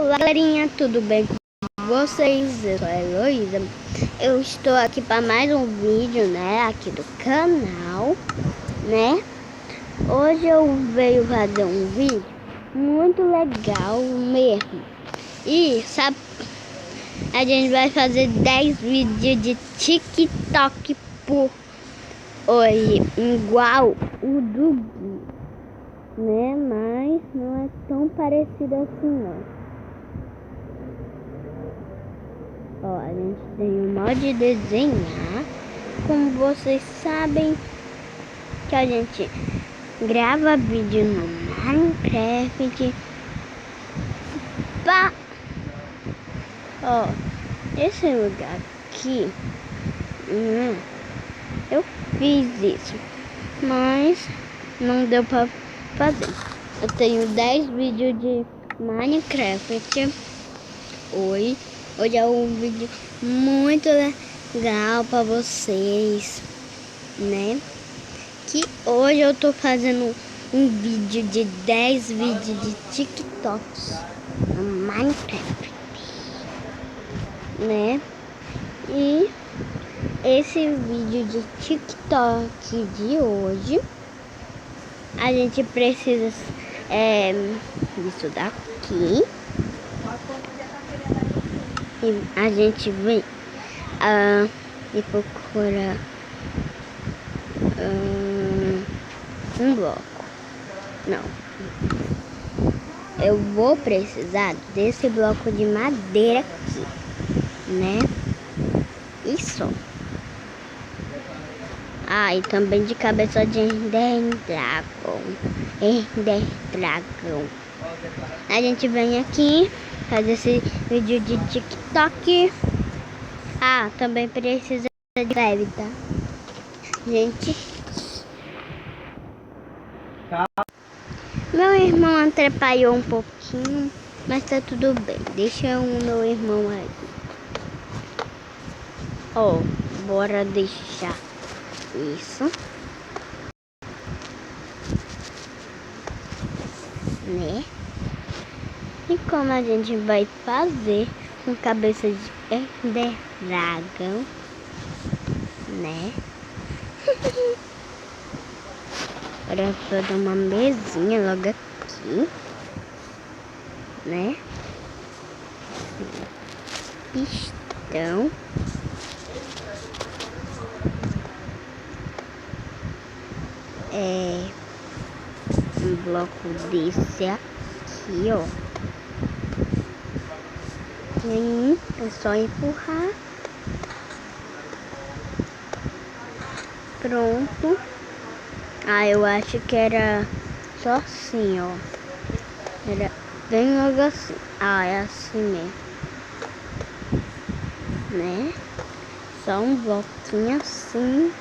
Olá galerinha, tudo bem com vocês? Eu sou a Heloísa. Eu estou aqui para mais um vídeo, né, aqui do canal, né? Hoje eu venho fazer um vídeo muito legal mesmo. E sabe, a gente vai fazer 10 vídeos de TikTok por hoje, igual o do Gui, né? Mas não é tão parecido assim não. Ó, a gente tem o modo de desenhar. Como vocês sabem que a gente grava vídeo no Minecraft. Ó, esse lugar aqui, eu fiz isso, mas não deu pra fazer. Eu tenho 10 vídeos de Minecraft hoje. Hoje é um vídeo muito legal para vocês, né? Que hoje eu tô fazendo um vídeo de 10 vídeos de TikToks no Minecraft, né? E esse vídeo de TikTok de hoje, a gente precisa disso daqui. E a gente vem e procura um bloco. Não. Eu vou precisar desse bloco de madeira aqui, né? Isso. E também de cabeça de Ender Dragon. A gente vem aqui, faz esse vídeo de TikTok. Também precisa de leve, tá? Gente. Meu irmão atrapalhou um pouquinho, mas tá tudo bem. Deixa o meu irmão aí. Ó, bora deixar isso. Né? E como a gente vai fazer com cabeça de Ender Dragon, né? Agora eu vou dar uma mesinha logo aqui, né? Pistão. Um bloco desse aqui, ó. E aí, é só empurrar. Pronto. Eu acho que era só assim, ó. Era bem logo assim. É assim mesmo. Né? Só um bloquinho assim.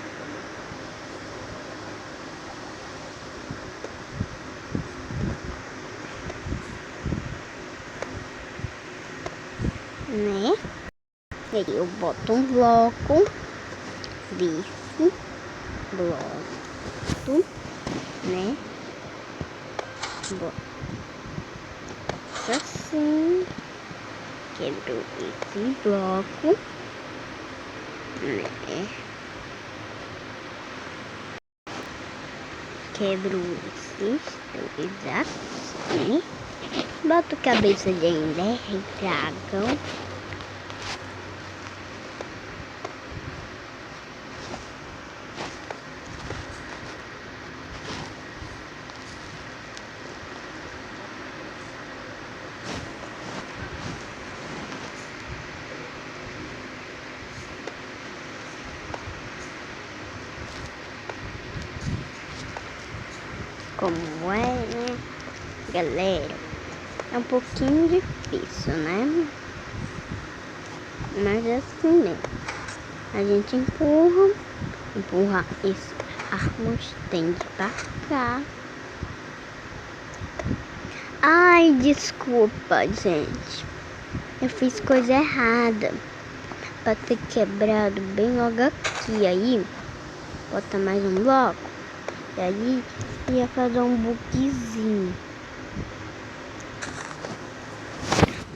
Né? E aí eu boto um bloco desse bloco, né? Boto assim, quebro esse bloco, né? Quebro esses dois assim, boto cabeça de Ender Dragon. Como é, né, galera? É um pouquinho difícil, né? Mas é assim mesmo. A gente empurra esse arco estende pra cá. Desculpa, gente. Eu fiz coisa errada. Pra ter quebrado bem logo aqui. Aí, bota mais um bloco. E aí, ia fazer um bugzinho.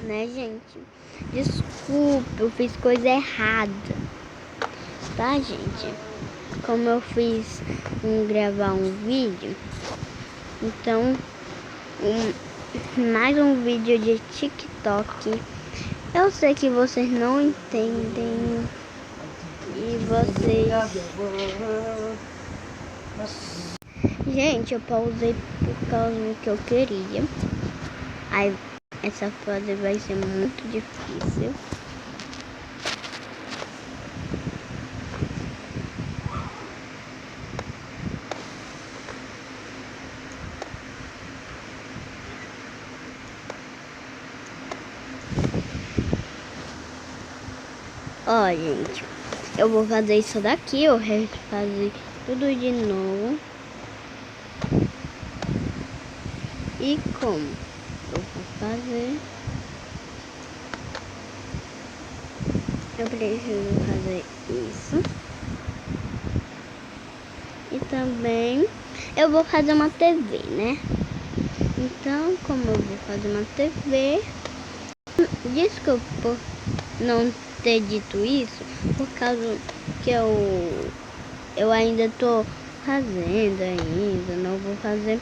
né, gente? Desculpa, eu fiz coisa errada, tá, gente? Como eu fiz gravar um vídeo, então mais um vídeo de TikTok. Eu sei que vocês não entendem e vocês... Gente, eu pausei por causa do que eu queria. Aí essa frase vai ser muito difícil. Ó, gente, eu vou fazer isso daqui, eu vou fazer tudo de novo. E como eu vou fazer? Eu preciso fazer isso. E também eu vou fazer uma TV, né? Então, como eu vou fazer uma TV, desculpa por não ter dito isso, por causa que eu ainda tô fazendo ainda, não vou fazer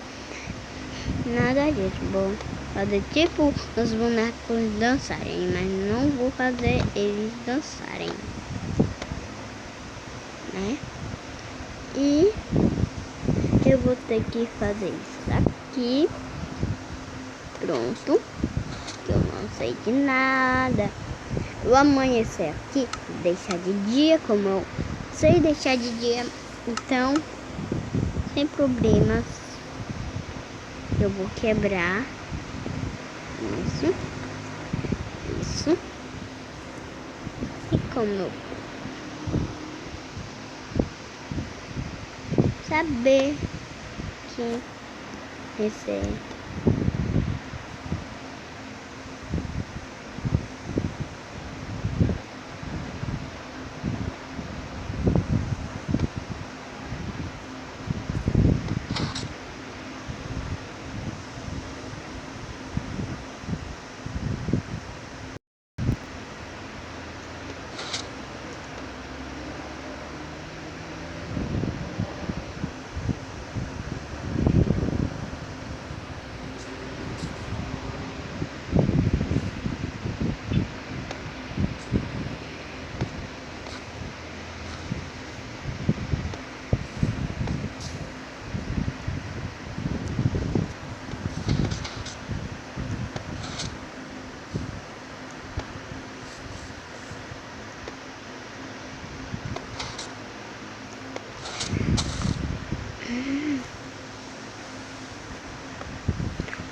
nada disso. Vou fazer tipo os bonecos dançarem, mas não vou fazer eles dançarem, né? E eu vou ter que fazer isso daqui. Pronto. Que eu não sei de nada. O amanhecer aqui, deixar de dia, como eu sei deixar de dia, então sem problemas. Eu vou quebrar isso. E como eu saber que esse é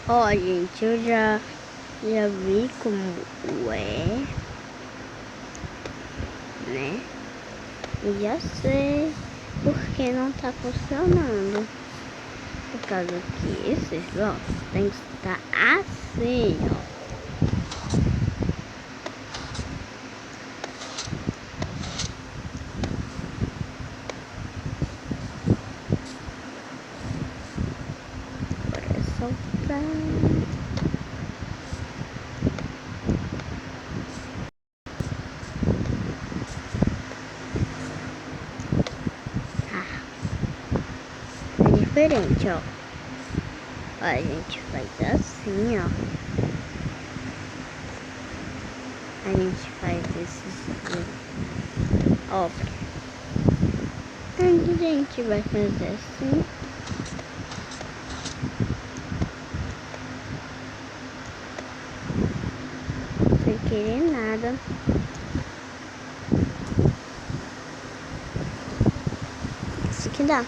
Ó, gente, eu já vi como é, né? E já sei porque não tá funcionando. Por causa que esses blocos tem que estar assim, ó. Agora é soltar. É diferente, ó. Ó, a gente faz assim, ó. A gente faz esses, ó. A gente vai fazer assim. Sem querer nada. Isso que dá.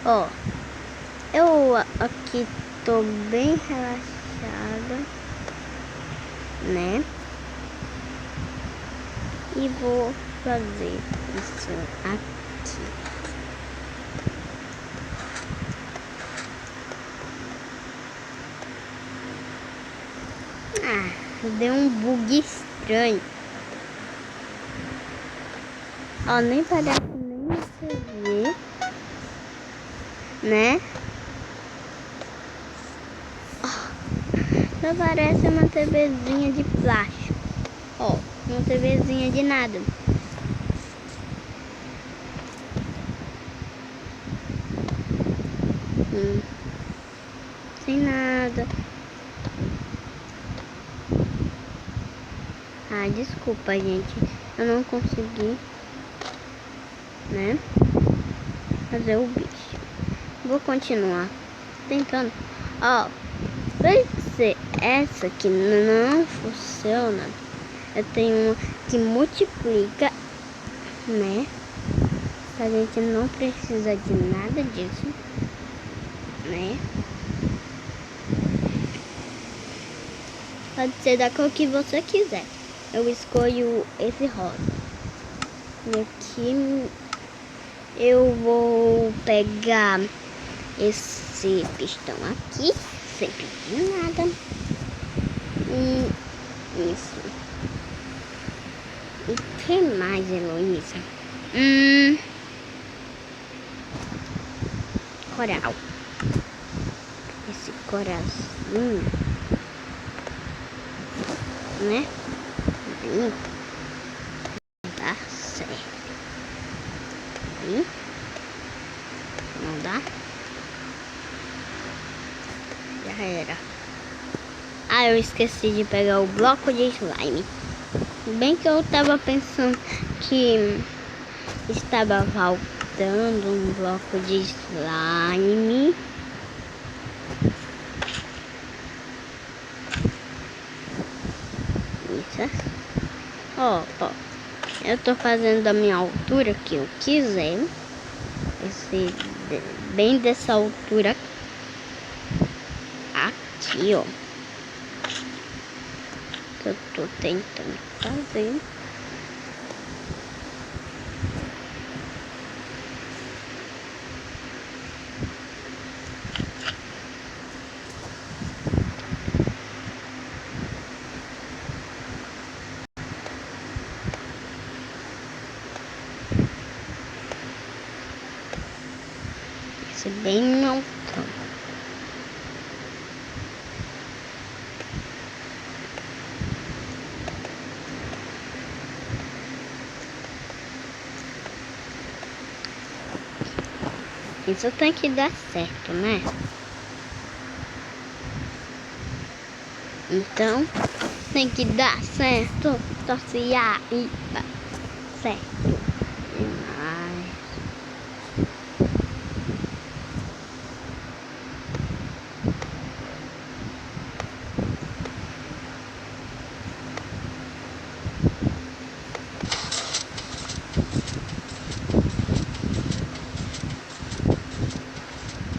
Ó, eu aqui tô bem relaxada, né? E vou fazer isso aqui. Deu um bug estranho. Ó, nem parece nem TV, né? Só parece uma TVzinha de plástico. Ó, uma TVzinha de nada. Sem nada. Desculpa, gente. Eu não consegui, né? Fazer o bicho. Vou continuar tentando. Ó, pra ser essa que não funciona, eu tenho uma que multiplica, né? A gente não precisa de nada disso, né? Pode ser da cor que você quiser. Eu escolho esse rosa. E aqui eu vou pegar esse pistão aqui, sem pedir nada. E isso. E que mais, Heloísa? Coral. Esse coralzinho, né? Aí dá certo. Aí não dá? Já era. Eu esqueci de pegar o bloco de slime. Bem que eu tava pensando que estava faltando um bloco de slime. Isso. Ó, eu tô fazendo a minha altura que eu quiser. Bem dessa altura aqui, ó. Que eu tô tentando fazer. Isso bem altão. Isso tem que dar certo, né? Então, tem que dar certo. Torce aí, certo. Demais.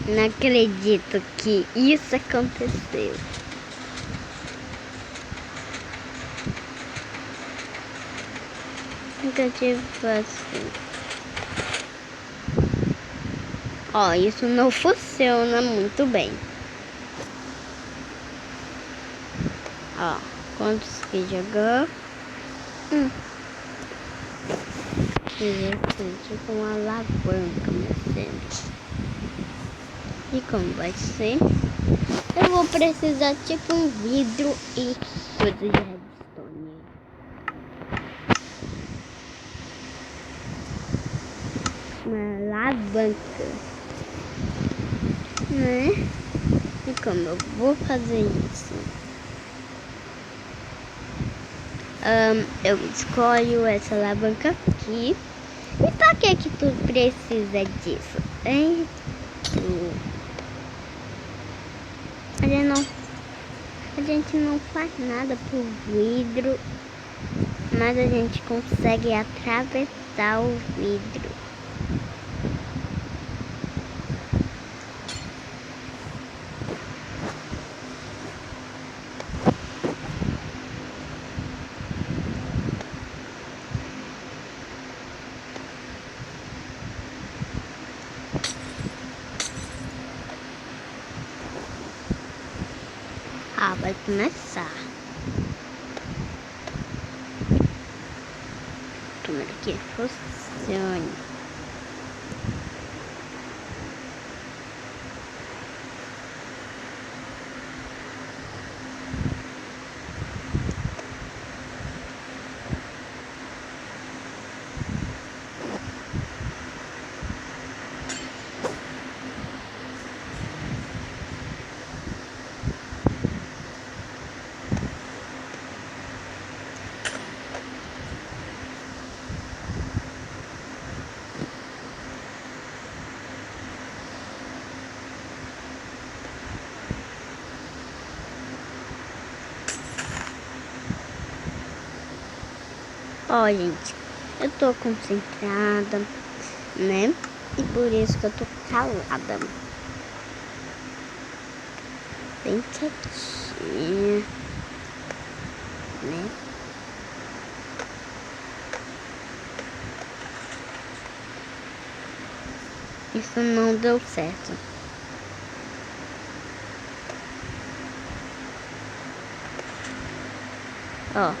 Não acredito que isso aconteceu. Nunca tive assim. Ó, isso não funciona muito bem. Ó, quantos que jogou? Tipo uma alavanca mexendo. E como vai ser? Eu vou precisar tipo um vidro e coisa de redstone. Uma alavanca, né? E como eu vou fazer isso? Eu escolho essa alavanca aqui. E pra que tu precisa disso, hein? A gente não faz nada por vidro, mas a gente consegue atravessar o vidro. Vai começar. que funcione. Ó, gente, eu tô concentrada, né? E por isso que eu tô calada. Bem quietinha, né? Isso não deu certo. Ó.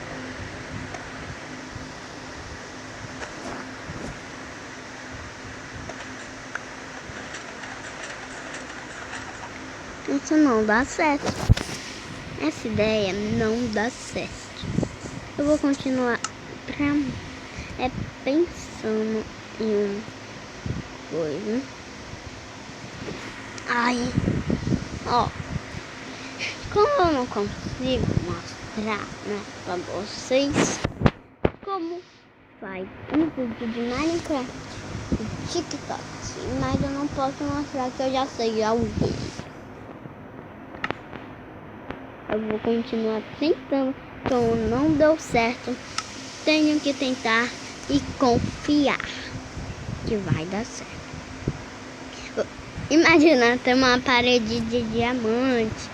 Isso não dá certo. Essa ideia não dá certo. Eu vou continuar pensando em uma coisa. Ai, ó. Como eu não consigo mostrar, né, pra vocês como faz um vídeo de Minecraft e TikTok, mas eu não posso mostrar que eu já sei alguém. Eu vou continuar tentando, então não deu certo. Tenho que tentar e confiar que vai dar certo. Imagina ter uma parede de diamante.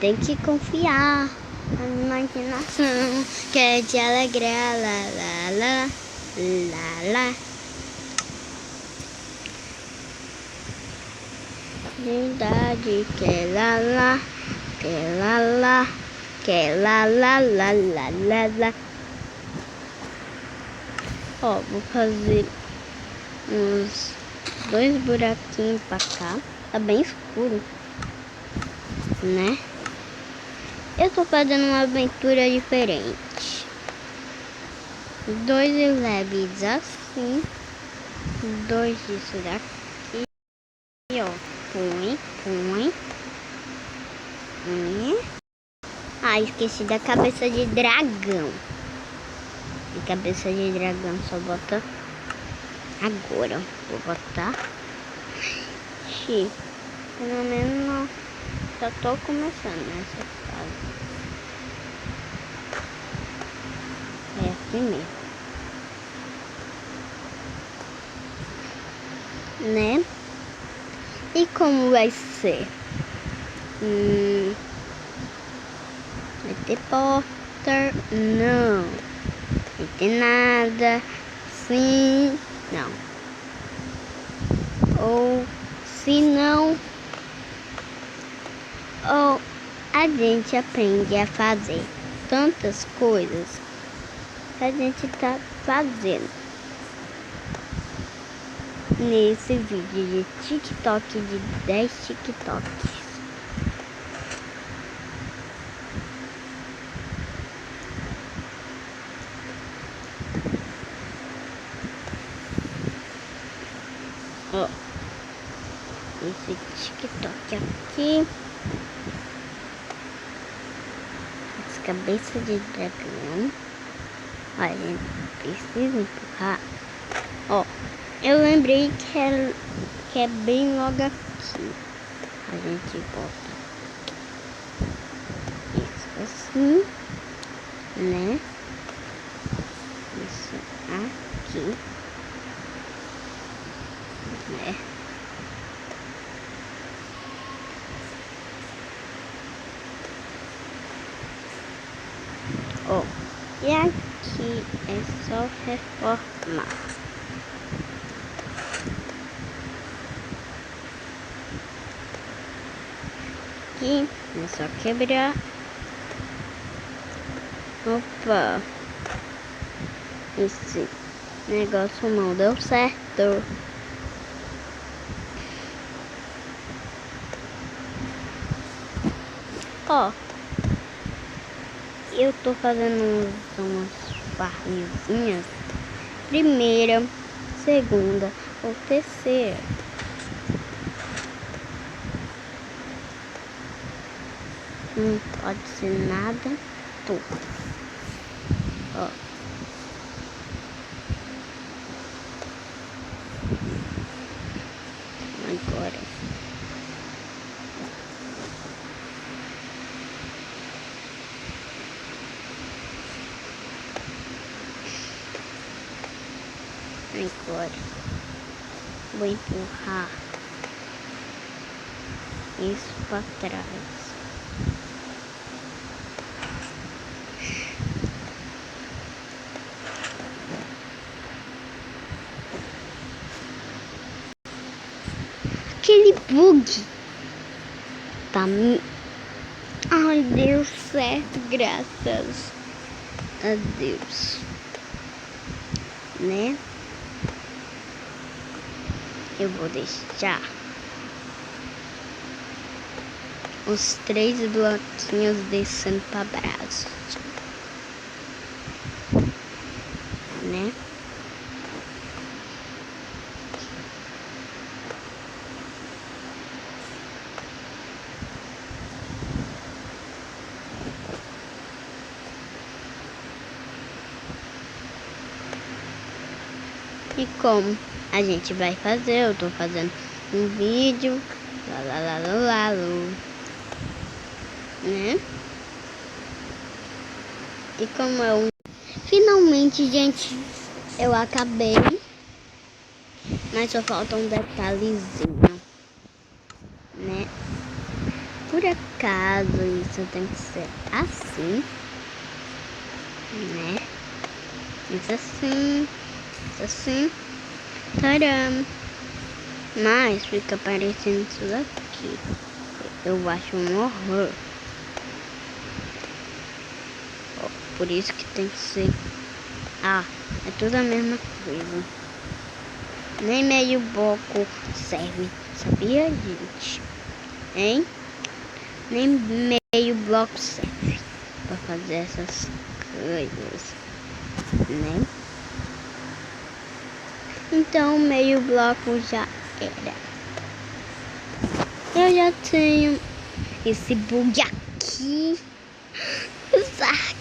Tem que confiar na imaginação, que é de alegria, lá, lá, lá, lá, lá. Verdade, que lá, lá, que lá, lá, que lá, lá, lá, lá, lá, lá. Ó, vou fazer uns 2 buraquinhos pra cá. Tá bem escuro, né? Eu tô fazendo uma aventura diferente. 2 leves assim. 2 disso daqui. E ó, põe. Ah, esqueci da cabeça de dragão. A cabeça de dragão só bota agora. Vou botar. Pelo menos não. Só tô começando nessa fase. É assim mesmo. Né? E como vai ser? Vai ter porta? Não. Vai ter nada? Sim. Não. Ou se não, ou a gente aprende a fazer tantas coisas que a gente tá fazendo nesse vídeo de TikTok de 10 TikToks. Ó, esse TikTok aqui, as cabeças de dragão. Olha, a gente precisa empurrar. Ó, eu lembrei que é bem logo aqui. A gente bota isso assim, né? Isso aqui, né? Ó, e aqui é só reformar. Aqui é só quebrar. Opa! Esse negócio não deu certo. Ó, eu tô fazendo umas barrinhas. Primeira, segunda ou terceira. Não pode ser nada torto. Ó. Agora. Agora. Vou empurrar isso para trás. Aquele bug tá. Ai, deu certo, graças a Deus, né? Eu vou deixar os 3 bloquinhos descendo para braço, né? E como a gente vai fazer? Eu tô fazendo um vídeo, né? E como eu finalmente, gente, eu acabei, mas só falta um detalhezinho, né? Por acaso isso tem que ser assim, né? Isso assim, taram. Mas fica parecendo isso daqui. Eu acho um horror. Ó, por isso que tem que ser. Ah, é tudo a mesma coisa. Nem meio bloco serve, sabia, gente? Hein? Nem meio bloco serve pra fazer essas coisas, né? Então meio bloco já era. Eu já tenho esse bug aqui.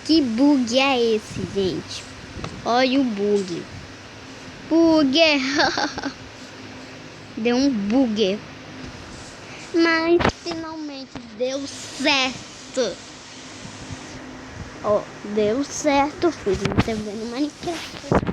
Que bug é esse, gente? Olha o bug. Bug. Deu um bug. Mas finalmente deu certo. Ó, deu certo. Fui me no Minecraft.